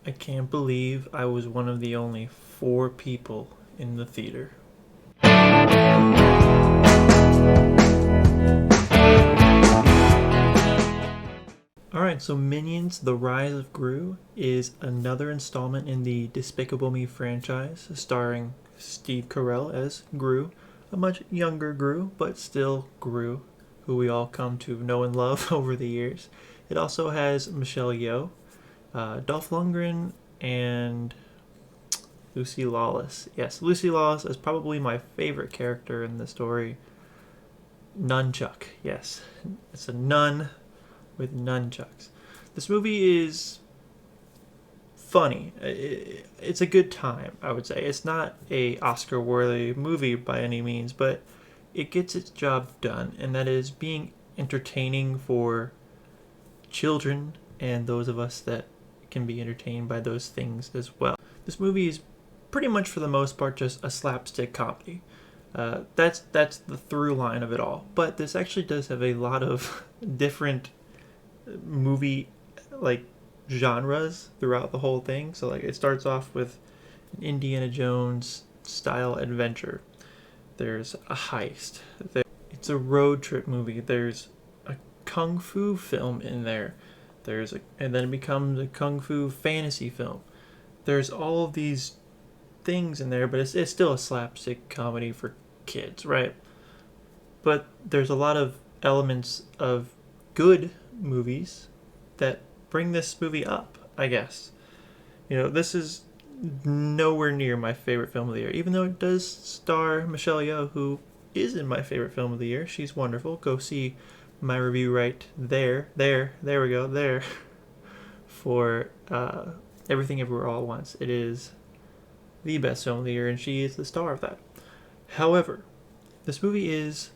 I can't believe I was one of the only 4 people in the theater. Alright, so Minions The Rise of Gru is another installment in the Despicable Me franchise, starring Steve Carell as Gru, a much younger Gru, but still Gru, who we all come to know and love over the years. It also has Michelle Yeoh, Dolph Lundgren, and Lucy Lawless. Yes, Lucy Lawless is probably my favorite character in the story. Nunchuck. Yes, it's a nun with nunchucks. This movie is funny. It's a good time, I would say. It's not a Oscar-worthy movie by any means, but it gets its job done, and that is being entertaining for children and those of us that can be entertained by those things as well. This movie is pretty much for the most part just a slapstick comedy. That's the through line of it all. But this actually does have a lot of different movie like genres throughout the whole thing. So like it starts off with an Indiana Jones style adventure. There's a heist. It's a road trip movie. There's a kung fu film in there. And then it becomes a kung fu fantasy film. There's all of these things in there, but it's still a slapstick comedy for kids, right? But there's a lot of elements of good movies that bring this movie up, I guess. This is nowhere near my favorite film of the year, even though it does star Michelle Yeoh, who is in my favorite film of the year. She's wonderful. Go see my review right there we go, there, for Everything Everywhere All at Once. It is the best film of the year, and she is the star of that. However, this movie is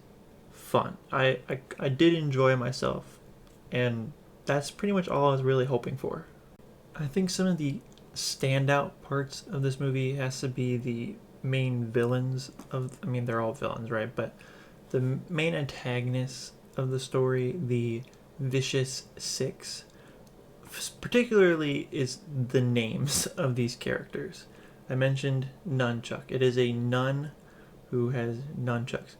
fun. I did enjoy myself, and that's pretty much all I was really hoping for. I think some of the standout parts of this movie has to be the main villains they're all villains, right? But the main antagonists of the story, the Vicious Six, particularly is the names of these characters. I mentioned Nunchuck. It is a nun who has nunchucks.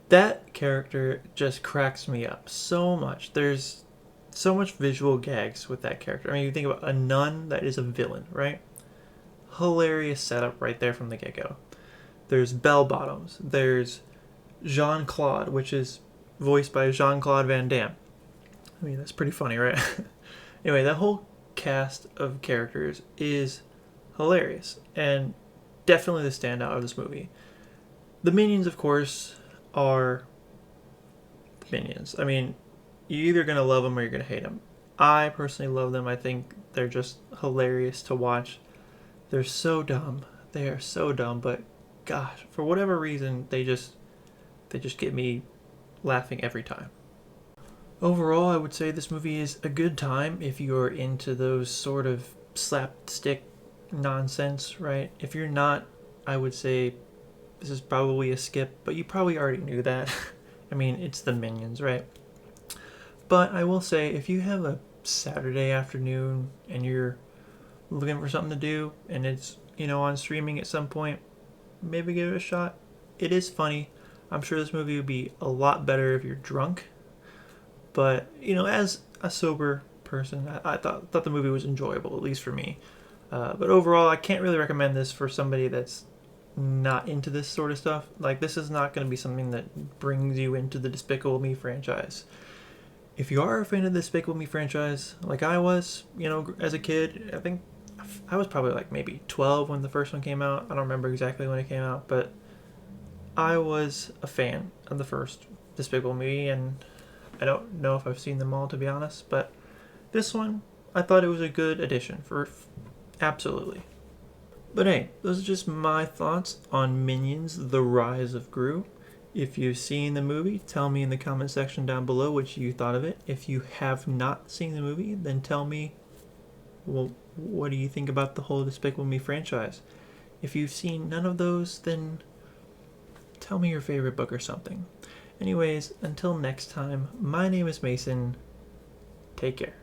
That character just cracks me up so much. There's so much visual gags with that character. You think about a nun that is a villain, right? Hilarious setup right there from the get-go. There's Bell Bottoms. There's Jean-Claude, which is voiced by Jean-Claude Van Damme. That's pretty funny, right? Anyway, that whole cast of characters is hilarious and definitely the standout of this movie. The Minions, of course, are the Minions. You're either going to love them or you're going to hate them. I personally love them. I think they're just hilarious to watch. They're so dumb. They are so dumb, but gosh, for whatever reason, they just get me laughing every time. Overall, I would say this movie is a good time if you're into those sort of slapstick nonsense, right? If you're not, I would say this is probably a skip, but you probably already knew that. It's the Minions, right? But I will say, if you have a Saturday afternoon and you're looking for something to do and it's, on streaming at some point, maybe give it a shot. It is funny. I'm sure this movie would be a lot better if you're drunk. But, as a sober person, I thought the movie was enjoyable, at least for me. But overall, I can't really recommend this for somebody that's not into this sort of stuff. This is not going to be something that brings you into the Despicable Me franchise. If you are a fan of the Despicable Me franchise, like I was, as a kid, I think I was probably maybe 12 when the first one came out. I don't remember exactly when it came out, but I was a fan of the first Despicable Me, and I don't know if I've seen them all, to be honest, but this one, I thought it was a good addition absolutely. But hey, those are just my thoughts on Minions The Rise of Gru. If you've seen the movie, tell me in the comment section down below what you thought of it. If you have not seen the movie, then tell me, well, what do you think about the whole Despicable Me franchise? If you've seen none of those, then tell me your favorite book or something. Anyways, until next time, my name is Mason. Take care.